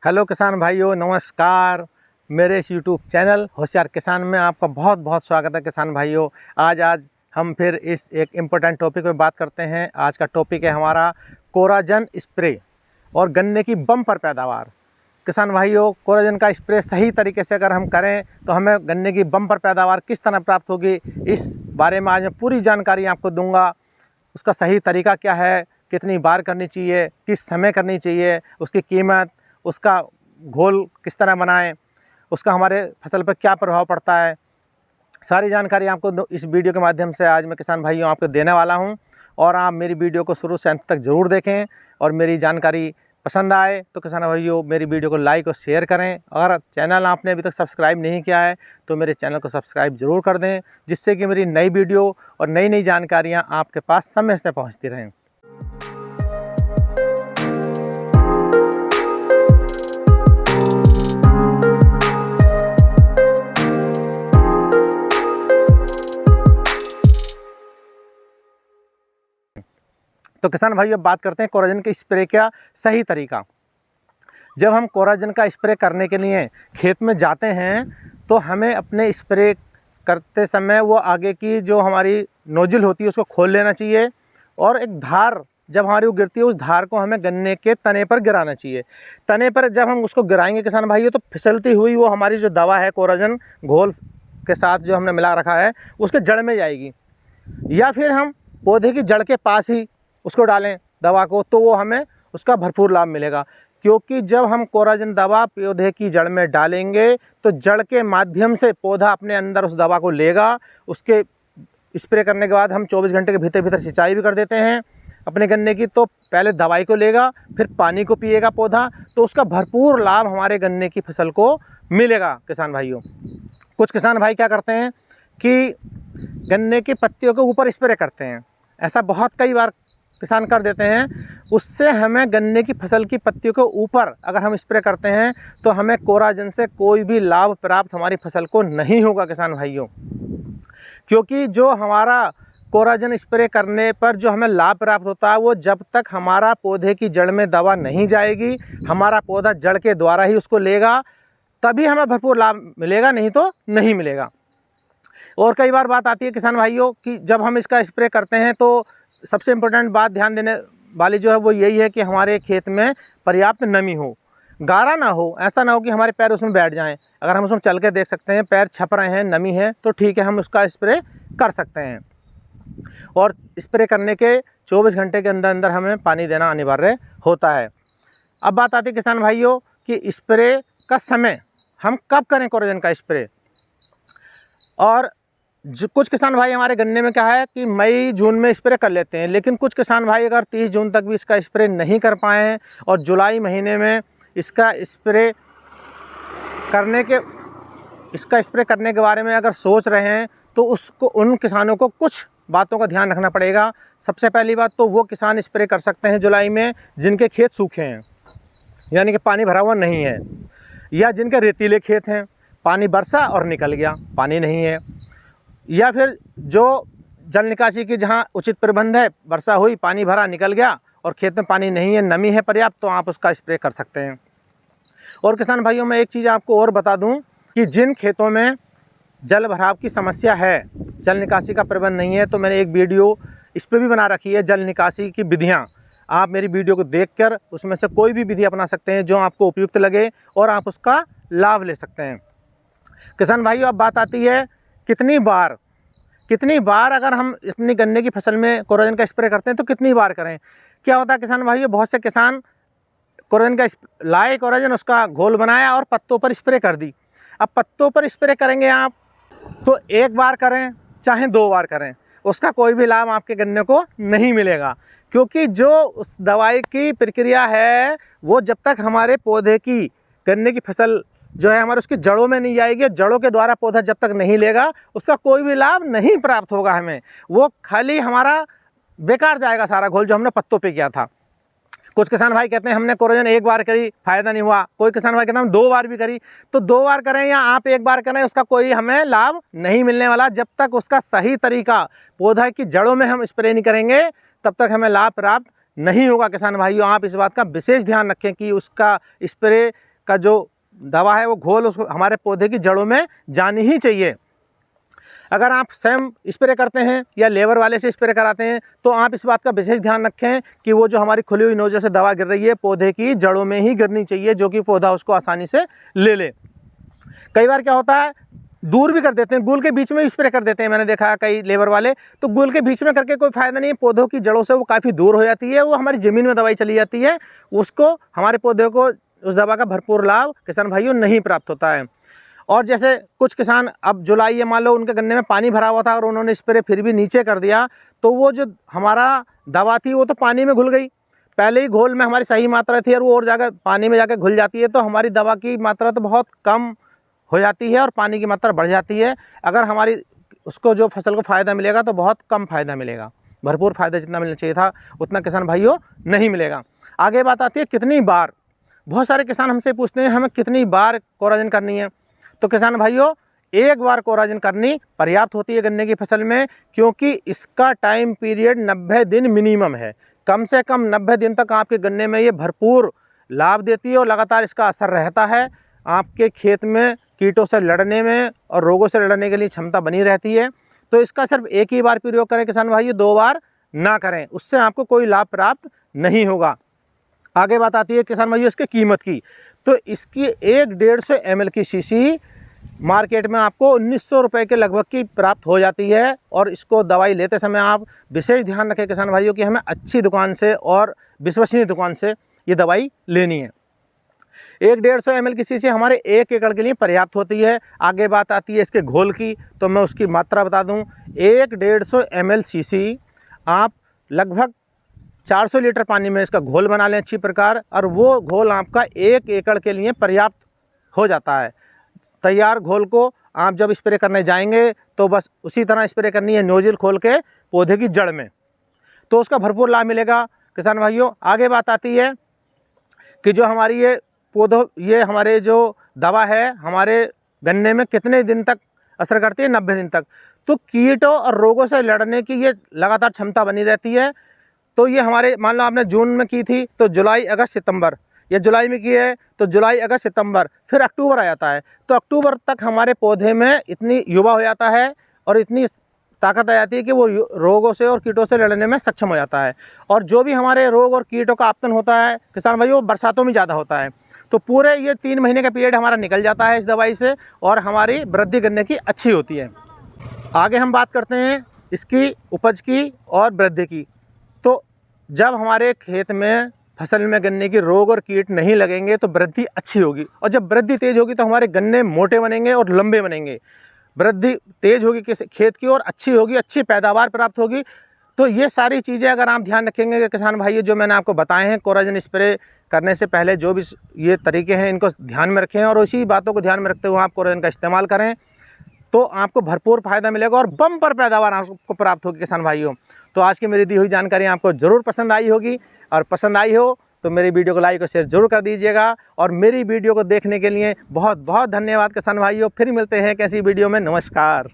Hello किसान भाइयों, नमस्कार। मेरे इस यूट्यूब चैनल होशियार किसान में आपका बहुत बहुत स्वागत है। किसान भाइयों, आज हम फिर इस एक इम्पोर्टेंट टॉपिक पे बात करते हैं। आज का टॉपिक है हमारा कोराजन स्प्रे और गन्ने की बम्पर पैदावार। किसान भाइयों, कोराजन का स्प्रे सही तरीके से अगर हम करें तो हमें गन्ने की बम्पर पैदावार किस तरह प्राप्त होगी, इस बारे में आज मैं पूरी जानकारी आपको दूंगा। उसका सही तरीका क्या है, कितनी बार करनी चाहिए, किस समय करनी चाहिए, उसकी कीमत, उसका घोल किस तरह बनाएं, उसका हमारे फसल पर क्या प्रभाव पड़ता है, सारी जानकारी आपको इस वीडियो के माध्यम से आज मैं किसान भाइयों आपको देने वाला हूं। और आप मेरी वीडियो को शुरू से अंत तक ज़रूर देखें और मेरी जानकारी पसंद आए तो किसान भाइयों मेरी वीडियो को लाइक और शेयर करें। अगर चैनल आपने अभी तक सब्सक्राइब नहीं किया है तो मेरे चैनल को सब्सक्राइब ज़रूर कर दें, जिससे कि मेरी नई वीडियो और नई नई जानकारियाँ आपके पास समय से पहुँचती रहें। तो किसान भाई अब बात करते हैं कोराजन के स्प्रे का सही तरीका। जब हम कोराजन का स्प्रे करने के लिए खेत में जाते हैं तो हमें अपने स्प्रे करते समय वो आगे की जो हमारी नोजल होती है उसको खोल लेना चाहिए और एक धार जब हमारी वो गिरती है उस धार को हमें गन्ने के तने पर गिराना चाहिए। तने पर जब हम उसको गिराएंगे किसान भाइयों तो फिसलती हुई वो हमारी जो दवा है कोराजन घोल के साथ जो हमने मिला रखा है उसके जड़ में जाएगी, या फिर हम पौधे की जड़ के पास ही उसको डालें दवा को, तो वो हमें उसका भरपूर लाभ मिलेगा। क्योंकि जब हम कोराजन दवा पौधे की जड़ में डालेंगे तो जड़ के माध्यम से पौधा अपने अंदर उस दवा को लेगा। उसके स्प्रे करने के बाद हम 24 घंटे के भीतर भीतर सिंचाई भी कर देते हैं अपने गन्ने की, तो पहले दवाई को लेगा फिर पानी को पिएगा पौधा, तो उसका भरपूर लाभ हमारे गन्ने की फसल को मिलेगा। किसान भाइयों, कुछ किसान भाई क्या करते हैं कि गन्ने की पत्तियों के ऊपर स्प्रे करते हैं। ऐसा बहुत कई बार किसान कर देते हैं। उससे हमें गन्ने की फसल की पत्तियों के ऊपर अगर हम स्प्रे करते हैं तो हमें कोराजन से कोई भी लाभ प्राप्त हमारी फसल को नहीं होगा किसान भाइयों। क्योंकि जो हमारा कोराजन स्प्रे करने पर जो हमें लाभ प्राप्त होता है वो जब तक हमारा पौधे की जड़ में दवा नहीं जाएगी, हमारा पौधा जड़ के द्वारा ही उसको लेगा, तभी हमें भरपूर लाभ मिलेगा, नहीं तो नहीं मिलेगा। और कई बार बात आती है किसान भाइयों कि जब हम इसका स्प्रे करते हैं तो सबसे इम्पोर्टेंट बात ध्यान देने वाली जो है वो यही है कि हमारे खेत में पर्याप्त नमी हो, गारा ना हो। ऐसा ना हो कि हमारे पैर उसमें बैठ जाएं। अगर हम उसमें चल के देख सकते हैं पैर छप रहे हैं, नमी है, तो ठीक है, हम उसका स्प्रे कर सकते हैं। और स्प्रे करने के 24 घंटे के अंदर अंदर हमें पानी देना अनिवार्य होता है। अब बात आती है किसान भाइयों कि स्प्रे का समय हम कब करें कोराजन का स्प्रे। और कुछ किसान भाई हमारे गन्ने में क्या है कि मई जून में स्प्रे कर लेते हैं, लेकिन कुछ किसान भाई अगर 30 जून तक भी इसका स्प्रे नहीं कर पाए हैं और जुलाई महीने में इसका स्प्रे करने के बारे में अगर सोच रहे हैं तो उन किसानों को कुछ बातों का ध्यान रखना पड़ेगा। सबसे पहली बात तो वो किसान स्प्रे कर सकते हैं जुलाई में जिनके खेत सूखे हैं, यानी कि पानी भरा हुआ नहीं है, या जिनके रेतीले खेत हैं, पानी बरसा और निकल गया, पानी नहीं है, या फिर जो जल निकासी की जहाँ उचित प्रबंध है, वर्षा हुई, पानी भरा, निकल गया और खेत में पानी नहीं है, नमी है पर्याप्त, तो आप उसका स्प्रे कर सकते हैं। और किसान भाइयों मैं एक चीज़ आपको और बता दूं कि जिन खेतों में जल भराव की समस्या है, जल निकासी का प्रबंध नहीं है, तो मैंने एक वीडियो इस पर भी बना रखी है, जल निकासी की विधियाँ। आप मेरी वीडियो को देखकर उसमें से कोई भी विधि अपना सकते हैं जो आपको उपयुक्त लगे और आप उसका लाभ ले सकते हैं। किसान भाइयों अब बात आती है कितनी बार अगर हम अपनी गन्ने की फसल में कोराजन का स्प्रे करते हैं तो कितनी बार करें। क्या होता है किसान भाइयों, बहुत से किसान कोराजन का लाए कोराजन, उसका घोल बनाया और पत्तों पर स्प्रे कर दी। अब पत्तों पर स्प्रे करेंगे आप तो एक बार करें चाहे 2 बार करें, उसका कोई भी लाभ आपके गन्ने को नहीं मिलेगा। क्योंकि जो उस दवाई की प्रक्रिया है वो जब तक हमारे पौधे की गन्ने की फसल जो है हमारे उसकी जड़ों में नहीं जाएगी, जड़ों के द्वारा पौधा जब तक नहीं लेगा उसका कोई भी लाभ नहीं प्राप्त होगा हमें। वो खाली हमारा बेकार जाएगा सारा घोल जो हमने पत्तों पे किया था। कुछ किसान भाई कहते हैं हमने कोराजन 1 बार करी, फ़ायदा नहीं हुआ। कोई किसान भाई कहते हैं हम 2 बार भी करी, तो 2 बार करें या आप 1 बार करें, उसका कोई हमें लाभ नहीं मिलने वाला। जब तक उसका सही तरीका पौधा की जड़ों में हम स्प्रे नहीं करेंगे तब तक हमें लाभ प्राप्त नहीं होगा। किसान भाइयों आप इस बात का विशेष ध्यान रखें कि उसका स्प्रे का जो दवा है वो घोल उसको हमारे पौधे की जड़ों में जानी ही चाहिए। अगर आप स्वयं स्प्रे करते हैं या लेबर वाले से स्प्रे कराते हैं तो आप इस बात का विशेष ध्यान रखें कि वो जो हमारी खुली हुई नोजल से दवा गिर रही है पौधे की जड़ों में ही गिरनी चाहिए, जो कि पौधा उसको आसानी से ले ले। कई बार क्या होता है, दूर भी कर देते हैं, गुल के बीच में स्प्रे कर देते हैं, मैंने देखा है कई लेबर वाले। तो गुल के बीच में करके कोई फ़ायदा नहीं है, पौधों की जड़ों से वो काफ़ी दूर हो जाती है, वो हमारी ज़मीन में दवाई चली जाती है, उसको हमारे पौधे को उस दवा का भरपूर लाभ किसान भाइयों नहीं प्राप्त होता है। और जैसे कुछ किसान अब जुलाई, मान लो उनके गन्ने में पानी भरा हुआ था और उन्होंने स्प्रे फिर भी नीचे कर दिया, तो वो जो हमारा दवा थी वो तो पानी में घुल गई। पहले ही घोल में हमारी सही मात्रा थी और वो और जाकर पानी में जाकर घुल जाती है, तो हमारी दवा की मात्रा तो बहुत कम हो जाती है और पानी की मात्रा बढ़ जाती है। अगर हमारी उसको जो फसल को फ़ायदा मिलेगा तो बहुत कम फ़ायदा मिलेगा, भरपूर फ़ायदा जितना मिलना चाहिए था उतना किसान भाइयों नहीं मिलेगा। आगे बात आती है कितनी बार। बहुत सारे किसान हमसे पूछते हैं हमें कितनी बार कोराजन करनी है। तो किसान भाइयों, एक बार कोराजन करनी पर्याप्त होती है गन्ने की फसल में, क्योंकि इसका टाइम पीरियड 90 दिन मिनिमम है। कम से कम 90 दिन तक आपके गन्ने में ये भरपूर लाभ देती है और लगातार इसका असर रहता है। आपके खेत में कीटों से लड़ने में और रोगों से लड़ने के लिए क्षमता बनी रहती है। तो इसका सिर्फ एक ही बार प्रयोग करें किसान भाइयों, 2 बार ना करें, उससे आपको कोई लाभ प्राप्त नहीं होगा। आगे बात आती है किसान भाइयों इसकी कीमत की। तो इसकी 150 ml की शीशी मार्केट में आपको 1900 रुपये के लगभग की प्राप्त हो जाती है। और इसको दवाई लेते समय आप विशेष ध्यान रखें किसान भाइयों कि हमें अच्छी दुकान से और विश्वसनीय दुकान से ये दवाई लेनी है। 150 ml की शीशी हमारे 1 एकड़ के लिए पर्याप्त होती है। आगे बात आती है इसके घोल की, तो मैं उसकी मात्रा बता दूं। 150 ml शीशी आप लगभग 400 लीटर पानी में इसका घोल बना लें अच्छी प्रकार, और वो घोल आपका 1 एकड़ के लिए पर्याप्त हो जाता है। तैयार घोल को आप जब स्प्रे करने जाएंगे तो बस उसी तरह स्प्रे करनी है नोजल खोल के पौधे की जड़ में, तो उसका भरपूर लाभ मिलेगा किसान भाइयों। आगे बात आती है कि जो हमारी ये हमारे जो दवा है हमारे गन्ने में कितने दिन तक असर करती है, 90 दिन तक। तो कीटों और रोगों से लड़ने की ये लगातार क्षमता बनी रहती है। तो ये हमारे मान लो आपने जून में की थी तो जुलाई, अगस्त, सितंबर, या जुलाई में की है तो जुलाई, अगस्त, सितंबर, फिर अक्टूबर आ जाता है। तो अक्टूबर तक हमारे पौधे में इतनी युवा हो जाता है और इतनी ताकत आ जाती है कि वो रोगों से और कीटों से लड़ने में सक्षम हो जाता है। और जो भी हमारे रोग और कीटों का आपतन होता है किसान भाइयों, बरसातों में ज़्यादा होता है। तो पूरे ये 3 महीने का पीरियड हमारा निकल जाता है इस दवाई से और हमारी वृद्धि गन्ने की अच्छी होती है। आगे हम बात करते हैं इसकी उपज की और वृद्धि की। तो जब हमारे खेत में फसल में गन्ने की रोग और कीट नहीं लगेंगे तो वृद्धि अच्छी होगी, और जब वृद्धि तेज होगी तो हमारे गन्ने मोटे बनेंगे और लंबे बनेंगे। वृद्धि तेज होगी किस खेत की और अच्छी होगी, अच्छी पैदावार प्राप्त होगी। तो ये सारी चीज़ें अगर आप ध्यान रखेंगे कि किसान भाइयों जो मैंने आपको बताए हैं कोराजन स्प्रे करने से पहले जो भी ये तरीके हैं इनको ध्यान में रखें और उसी बातों को ध्यान में रखते हुए आप कोराजन का इस्तेमाल करें, तो आपको भरपूर फ़ायदा मिलेगा और बम्पर पैदावार आपको प्राप्त होगी किसान भाइयों। तो आज की मेरी दी हुई जानकारी आपको ज़रूर पसंद आई होगी, और पसंद आई हो तो मेरी वीडियो को लाइक और शेयर जरूर कर दीजिएगा। और मेरी वीडियो को देखने के लिए बहुत बहुत धन्यवाद किसान भाइयों। फिर मिलते हैं कैसी वीडियो में। नमस्कार।